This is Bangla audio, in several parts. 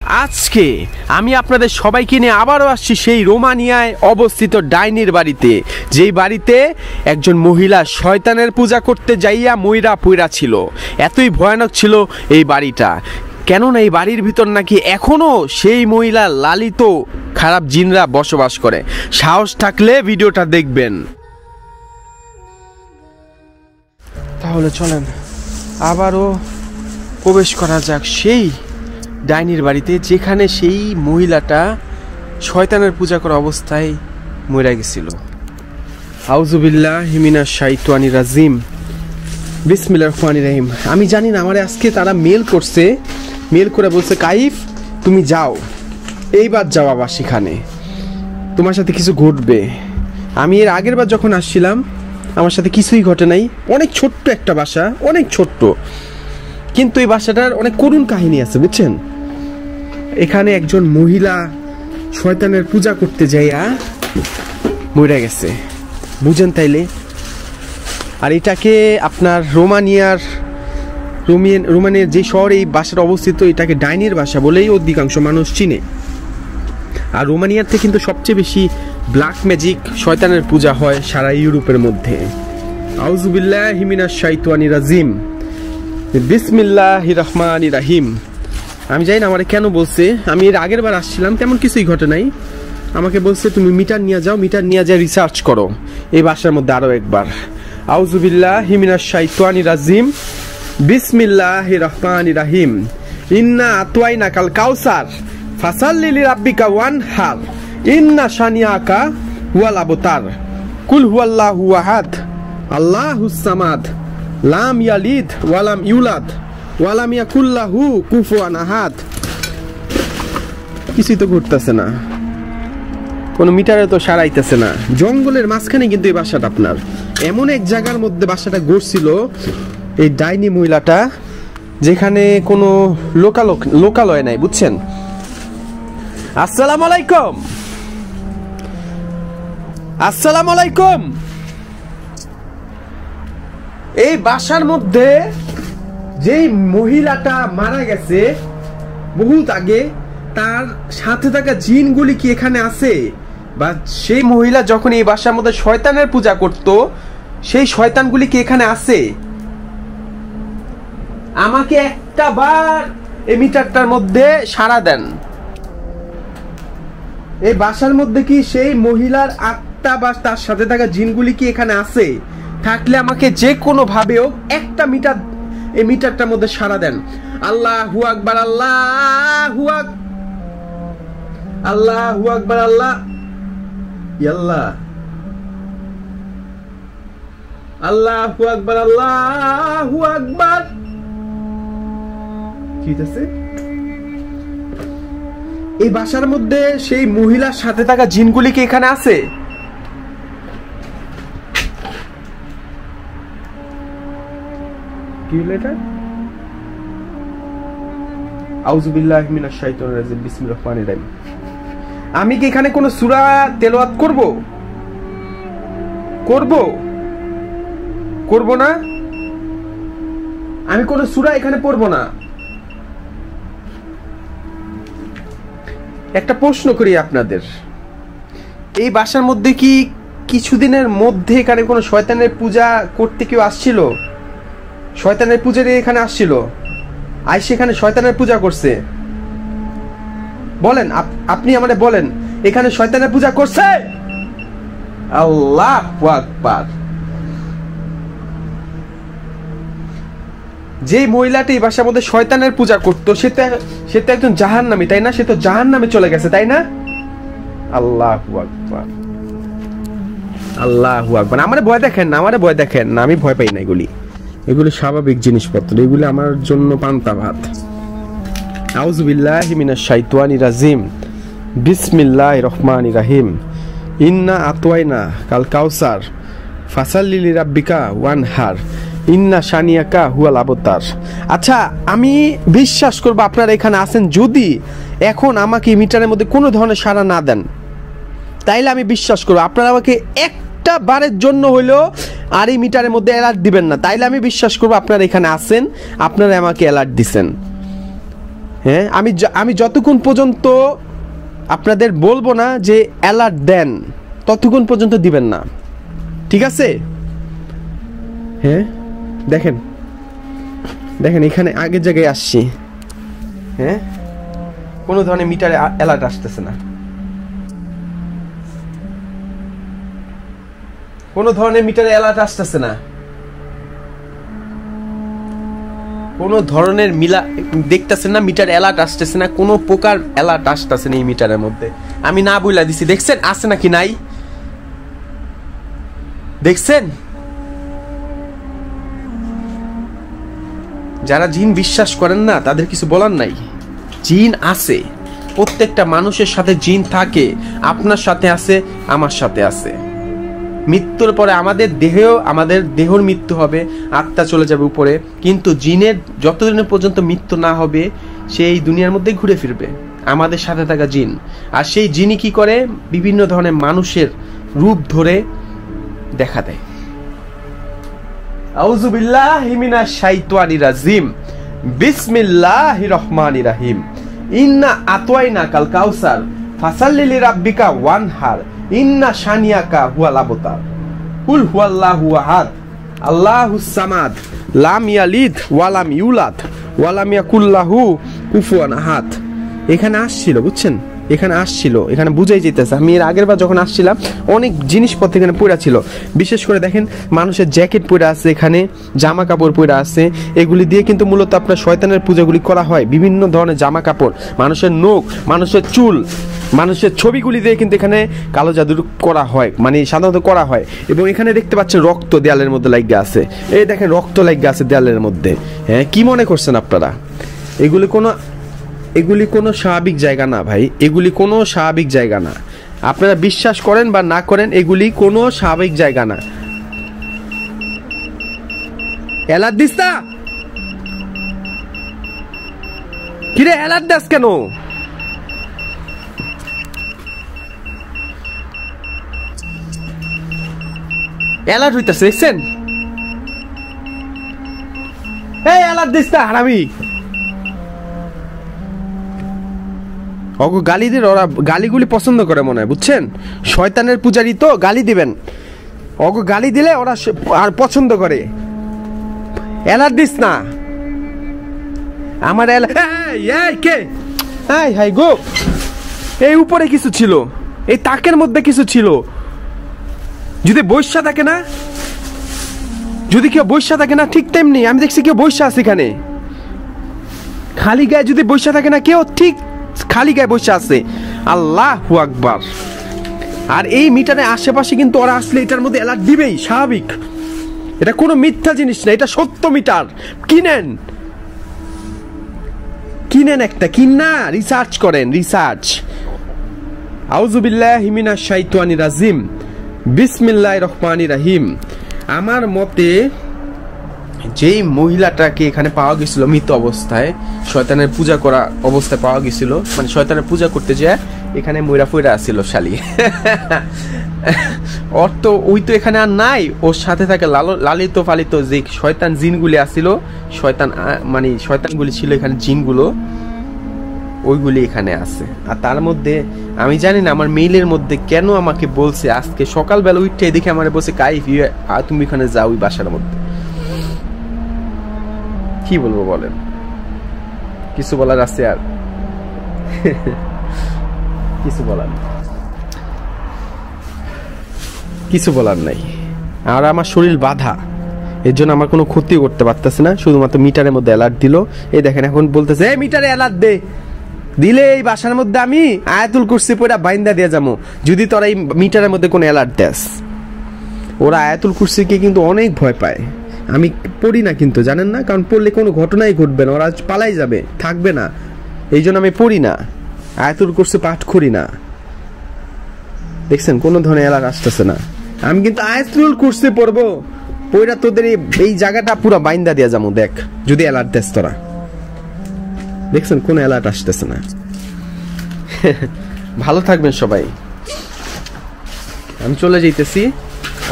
আজকে আমি আপনাদের সবাইকে নিয়ে আবারও আসছি সেই রোমানিয়ায় অবস্থিত ডাইনির বাড়িতে, যেই বাড়িতে একজন মহিলা শয়তানের পূজা করতে যাইয়া মইরা পুইরা ছিল। এতই ভয়ানক ছিল এই বাড়িটা, কেননা এই বাড়ির ভিতর নাকি এখনো সেই মহিলা লালিত খারাপ জিনরা বসবাস করে। সাহস থাকলে ভিডিওটা দেখবেন। তাহলে চলেন আবারও প্রবেশ করা যাক সেই ডাইনির বাড়িতে, যেখানে সেই মহিলাটা শয়তানের পূজা করা অবস্থায় মরে গেছিল। আউযুবিল্লাহি মিনাশ শাইতানির রাজিম, বিসমিল্লাহির রহমানির রহিম। আমি জানি না, আমারে আজকে তারা মেল করছে, মেল করে বলছে কাইফ তুমি যাও, এইবার যাও আবার সেখানে, তোমার সাথে কিছু ঘটবে। আমি এর আগের বার যখন আসছিলাম আমার সাথে কিছুই ঘটে নাই। অনেক ছোট্ট একটা বাসা, অনেক ছোট্ট, কিন্তু এই বাসাটার অনেক করুণ কাহিনী আছে, বুঝছেন। এখানে একজন মহিলা শয়তানের পূজা করতে যাইয়া মরে গেছে, বুঝেন তাইলে। আর এটাকে আপনার রোমানিয়ার যে শহরে এই বাসাটা অবস্থিত, এটাকে ডাইনির বাসা বলেই অধিকাংশ মানুষ চিনে। আর রোমানিয়াতে কিন্তু সবচেয়ে বেশি ব্ল্যাক ম্যাজিক শয়তানের পূজা হয় সারা ইউরোপের মধ্যে। আউযুবিল্লাহি মিনাশ শাইতানির রাজিম, বিসমিল্লাহির রহমানির রহিম। আমি জানি না আমারে কেন বলছে, আমি এর আগের বার আসছিলাম তেমন কিছুই ঘটে নাই। আমাকে বলছে তুমি মিটার নিয়ে যাও, মিটার নিয়ে যা রিসার্চ করো এই বাসার মধ্যে আরো একবার। আউযুবিল্লাহি মিনাশ শাইতানির রাজিম, বিসমিল্লাহির রহমানির রহিম। ইন্না আতওয়াইনাকাল কাউসার ফাসাল্লি লিরাব্বিকা ওয়ানহার ইন্না শানিয়াকা ওয়াল আবতার কুল হুয়াল্লাহু আহাদ আল্লাহুস সামাদ লাম ইয়ালিদ ওয়ালাম ইউলাদ ওয়ালাম ইয়াকুল লাহু কুফুয়ান আহাদ। কিছুই তো ঘটতেছে না, কোনো মিটারে তো সারাইতেছে না। জঙ্গলের মাঝখানে কিন্তু এই বাসাটা আপনার, এমন এক জায়গার মধ্যে বাসাটা গড়ছিল এই ডাইনি মহিলাটা, যেখানে কোনো লোকালয় নাই, বুঝছেন। আসসালামু আলাইকুম, আসসালামু আলাইকুম। এই বাসার মধ্যে যেই মহিলাটা মারা গেছে বহুত আগে, তার সাথে থাকা জিনগুলি কি এখানে আছে? বা সেই মহিলা যখন এই বাসার মধ্যে শয়তানের পূজা করত, সেই শয়তানগুলি কি এখানে আছে? আমাকে একটা বার এই মিটারটার মধ্যে সাড়া দেন। এই বাসার মধ্যে কি সেই মহিলার আত্মা বা তার সাথে থাকা জিনগুলি কি এখানে আছে? থাকলে আমাকে যে কোনো ভাবেও একটা মিটার এই মিটারটার মধ্যে সাড়া দেন। আল্লাহু আকবার, আল্লাহু আকবার, আল্লাহু আকবার, আল্লাহ ইয়াল্লাহ, আল্লাহু আকবার, আল্লাহু আকবার। ঠিক আছে, এই বাসার মধ্যে সেই মহিলার সাথে থাকা জিনগুলি কি এখানে আছে? কি হলো এটা? আউযুবিল্লাহি মিনাশ শাইতানির রাজিম, বিসমিল্লাহির রহমানির রহিম। আমি কি এখানে কোন সূরা তেলাওয়াত করব না? আমি কোন সূরা এখানে পড়ব না। একটা প্রশ্ন করি আপনাদের, এই বাসার মধ্যে কি কিছুদিনের মধ্যে এখানে কোনো শয়তানের পূজা করতে কেউ আসছিল? শয়তানের পূজারি এখানে আসছিল, আইসে এখানে শয়তানের পূজা করছে? বলেন, আপনি আমাদের বলেন, এখানে শয়তানের পূজা করছে? আল্লাহু আকবার। যে মহিলাটি এই বাসার মধ্যে শয়তানের পূজা করতো, সে তো একজন জাহান্নামী, তাই না? সে তো জাহান্নামে চলে গেছে, তাই না? আল্লাহু আকবার, আল্লাহু আকবার। আমারে ভয় দেখেন না, আমি ভয় পাই না। এগুলি স্বাভাবিক জিনিসপত্র, এগুলি আমার জন্য পান্তা ভাত। আউযুবিল্লাহি মিনাশ শাইতানির রাজিম, বিসমিল্লাহির রহমানির রহিম। ইন্না আতওয়াইনা কাল কাউসার ফাসাল্লি লিরাব্বিকা ওয়ানহার ইন্না শানিয়াকা হুয়াল আবতার। আচ্ছা, আমি বিশ্বাস করব আপনারা এখানে আছেন, যদি এখন আমাকে মিটারের মধ্যে কোনো ধরনের সাড়া না দেন, তাইলে আমি বিশ্বাস করব। আপনারা আমাকে একটা বারের জন্য হইলেও আর এই মিটারের মধ্যে অ্যালার্ট দিবেন না, তাইলে আমি বিশ্বাস করব আপনারা এখানে আছেন, আপনারা আমাকে অ্যালার্ট দিছেন। হ্যাঁ, আমি যতক্ষণ পর্যন্ত আপনাদের বলবো না যে অ্যালার্ট দেন, ততক্ষণ পর্যন্ত দিবেন না, ঠিক আছে? হ্যাঁ, দেখেন দেখেন এখানে আগের জায়গায় আসছি। হ্যাঁ, কোনো ধরনের মিটারে অ্যালার্ট আসতেছে না, কোনো ধরনের মিটারে অ্যালার্ট আসতেছে না, কোনো ধরনের দেখতেছেন না মিটার অ্যালার্ট আসতেছে না, কোনো প্রকার অ্যালার্ট আসতেছে না এই মিটারের মধ্যে। আমি না বইলা দিছি, দেখছেন আছে নাকি নাই? দেখছেন? যারা জিন বিশ্বাস করেন না তাদের কিছু বলার নাই। জিন আছে, প্রত্যেকটা মানুষের সাথে জিন থাকে, আপনার সাথে আছে, আমার সাথে আছে। মৃত্যুর পরে আমাদের দেহর মৃত্যু হবে, আত্মা চলে যাবে উপরে, কিন্তু জিনের যতদিন পর্যন্ত মৃত্যু না হবে সেই দুনিয়ার মধ্যে ঘুরে ফিরবে, আমাদের সাথে থাকা জিন। আর সেই জিনই কি করে, বিভিন্ন ধরনের মানুষের রূপ ধরে দেখা দেয়। আউযু বিল্লাহি মিনাশ শাইতানির রাজিম, বিসমিল্লাহির রহমানির রহিম। ইন্না আতওয়াইনাকাল কাউসার ফাসাল্লি লিরাব্বিকা ওয়ানহার ইন্না শানিয়াকা হুয়াল আবতার। কুল হুয়াল্লাহু আহাদ আল্লাহুস সামাদ লাম ইয়ালিদ ওয়া লাম ইউলাদ ওয়া লাম ইয়াকুল লাহু কুফুয়ান আহাদ। এখানে আসছিল, বুঝছেন, এখানে আসছিল, এখানে বুঝাই যেতেছে। আমি এর আগের বার যখন আসছিলাম অনেক জিনিসপত্র এখানে পড়া ছিল, বিশেষ করে দেখেন মানুষের জ্যাকেট পরে আছে, এখানে জামা কাপড় পরে আছে, এগুলি দিয়ে কিন্তু মূলত আপনার শয়তানের পূজাগুলি করা হয়। বিভিন্ন ধরনের জামা কাপড়, মানুষের নখ, মানুষের চুল, মানুষের ছবিগুলি দিয়ে কিন্তু এখানে কালো জাদু করা হয়, মানে সাধারণত করা হয়। এবং এখানে দেখতে পাচ্ছেন রক্ত দেয়ালের মধ্যে লাগিয়ে আছে, এই দেখেন রক্ত লাগিয়ে আছে দেয়ালের মধ্যে। হ্যাঁ, কি মনে করছেন আপনারা? এগুলি কোনো স্বাভাবিক জায়গা না ভাই, এগুলি কোনো স্বাভাবিক জায়গা না। আপনারা বিশ্বাস করেন বা না করেন, এগুলি কোনো স্বাভাবিক জায়গা না। অ্যালার্ট দিস না? কিরে অ্যালার্ট দাস কেন? অ্যালার্ট হইতাছে, দেখছেন? এই অ্যালার্ট দিস না হারামি। গালি দিন, ওরা গালিগুলি পছন্দ করে মনে হয়, বুঝছেন? শয়তানের পূজারি তো গালি দিবেন, গালি দিলে ওরা আর পছন্দ করে। অ্যালার্ট দিস না আমার কে? হাই গো, এই উপরে কিছু ছিল, এই তাকের মধ্যে কিছু ছিল। যদি বৈশা থাকে না, যদি কেউ বৈশা থাকে না, ঠিক তেমনি আমি দেখছি কেউ বৈশা আছে এখানে, খালি গায়ে যদি বৈশা থাকে না কেউ, ঠিক খালি গায়ে বসে আছে। আল্লাহু আকবার। আর এই মিটারের আশেপাশে কিন্তু ওরা আসলে এটার মধ্যে অ্যালার্ট দিবেই, স্বাভাবিক। এটা কোনো মিথ্যা জিনিস না, এটা সত্য মিটার। কিনেন একটা, কিনা রিসার্চ করেন, রিসার্চ। আউযু বিল্লাহি মিনাশ শাইতানির রাজিম, বিসমিল্লাহির রহমানির রহিম। আমার মতে যেই মহিলাটাকে এখানে পাওয়া গেছিল মৃত অবস্থায়, শয়তানের পূজা করা অবস্থায় পাওয়া গেছিল, মানে শয়তানের পূজা করতে যায় এখানে ময়রা ফয়রা আসছিল শালি। ওর তো ওই তো এখানে আর নাই, ওর সাথে থাকে লালিত পালিত যে শয়তান জিনগুলি আসছিল, শয়তান মানে শয়তানগুলি ছিল এখানে, জিনগুলো ওইগুলি এখানে আছে। আর তার মধ্যে আমি জানি না আমার মেইলের মধ্যে কেন আমাকে বলছে, আজকে সকালবেলা উঠে দেখে আমার বলছে কাইফ তুমি এখানে যাও ওই বাসার মধ্যে। কি বলবো বলেন, কিছু বলার আছে আর? কিছু বলার নাই। আর আমার শরীর বাধা, এর জন্য আমার কোনো ক্ষতি করতে পারতেছে না, শুধুমাত্র মিটারের মধ্যে অ্যালার্ট দিল। এই দেখেন এখন বলতেছে এই মিটারে অ্যালার্ট দে, দিলে এই বাসার মধ্যে আমি আয়াতুল কুরসি পড়া বাইন্দা দিয়ে যাবো যদি তোরা এই মিটারের মধ্যে কোনো অ্যালার্ট দেস। ওরা আয়াতুল কুরসিকে কিন্তু অনেক ভয় পায়। আমি পড়ি না কিন্তু, জানেন না, কারণ পড়লে কোনো ঘটনাই ঘটবে না, ওরা পালাই যাবে, থাকবে না, এই জন্য আমি পড়ি না, আয়াতুল কুরসি পাঠ করি না। দেখছেন কোনো ধরনের অ্যালার্ট আসতেছে না। আমি কিন্তু আয়াতুল কুরসি পড়বো, পড়া তোদের এই জায়গাটা পুরো বাইন্দা দিয়া যাবো, দেখ যদি অ্যালার্ট দেস তোরা। দেখছেন কোন অ্যালার্ট আসতেছে না। ভালো থাকবেন সবাই, আমি চলে যাইতেছি,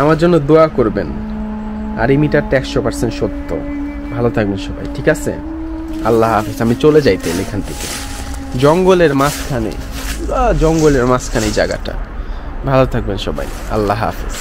আমার জন্য দোয়া করবেন। আর এই মিটারটা 100% সত্য। ভালো থাকবেন সবাই, ঠিক আছে? আল্লাহ হাফেজ। আমি চলে যাই তাহলে এখান থেকে, জঙ্গলের মাঝখানে, পুরা জঙ্গলের মাঝখানে এই জায়গাটা। ভালো থাকবেন সবাই, আল্লাহ হাফেজ।